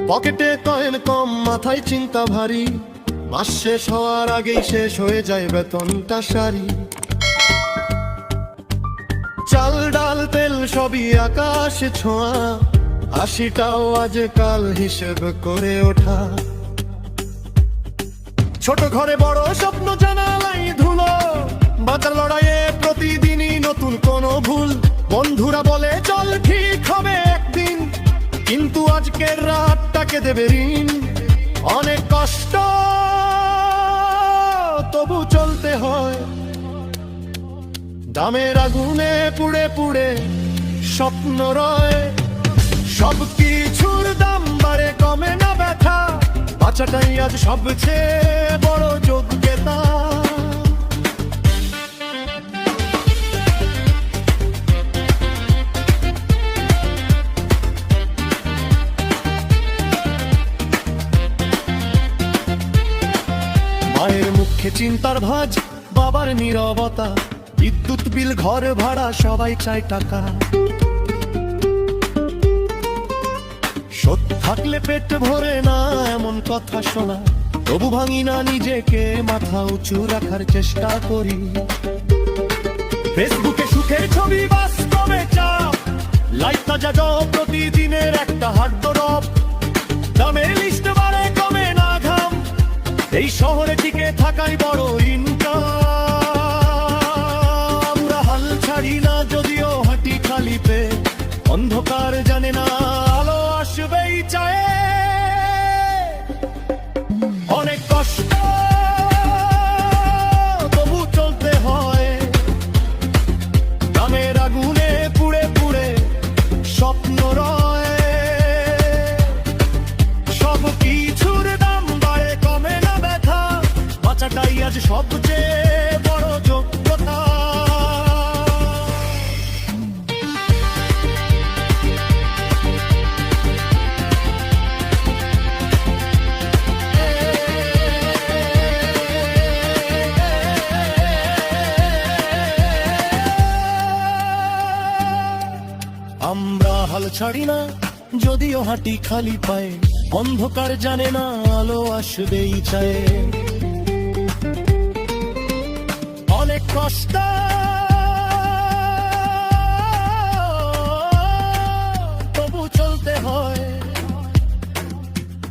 পকেটে কয়েন কম, মাথায় চিন্তা ভারী, মাস শেষ হওয়ার আগেই শেষ হয়ে যায় বেতনটা সারি। চাল ডাল তেল সবই আকাশে ছোঁয়া, হাসিটাও আজ কাল হিসেব করে ওঠা। ছোট ঘরে বড় স্বপ্ন, জানালাই ধুলো, বাঁচার লড়াইয়ে প্রতিদিনই নতুন কোনো ভুল। বন্ধুরা বলে চল ঠিক হবে একদিন, কিন্তু আজকের রাতটাকে দেবে ঋণ। অনেক কষ্ট তবু চলতে হয়, দামের আগুনে পুড়ে পুড়ে স্বপ্ন রয়। সব কিছুর দাম বাড়ে, কমে না ব্যথা, বাঁচাটাই আজ সবচেয়ে বড় যোগ্যতা। মায়ের মুখে চিন্তার ভাঁজ, বাবার নীরবতা, বিদ্যুৎ বিল ঘর ভাড়া সবাই চায় টাকা। সৎ থাকলে পেট ভরে না এমন কথা শোনা, তবু ভাঙি না নিজেকে, মাথা উঁচু রাখার চেষ্টা করি। ফেসবুকে সুখের ছবি, বাস্তবে চাপ, লাইফ তাজা জব, প্রতিদিনের একটা হার্ডরব। দামের লিস্ট বাড়ে, কমে না ঘাম, এই শহরে টিকে থাকাই বড় ইনকাম। আমরা হাল ছাড়ি না যদিও হাঁটি খালি পেয়ে, অন্ধকার জানে না আলো আসবেই চায়। অনেক কষ্ট তবু চলতে হয়, দামের আগুনে পুড়ে পুড়ে স্বপ্ন রয়। সব কিছুর দাম বাড়ে, কমে না ব্যথা, বাঁচাটাই আজ সবচেয়ে বড় যোগ্যতা। আমরা হাল ছাড়ি না যদিও হাঁটি খালি পায়ে, অন্ধকার জানে না আলো আসবেই চায়। অনেক কষ্ট তবু চলতে হয়,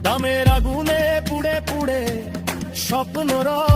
দামের আগুনে পুড়ে পুড়ে স্বপ্ন রয়।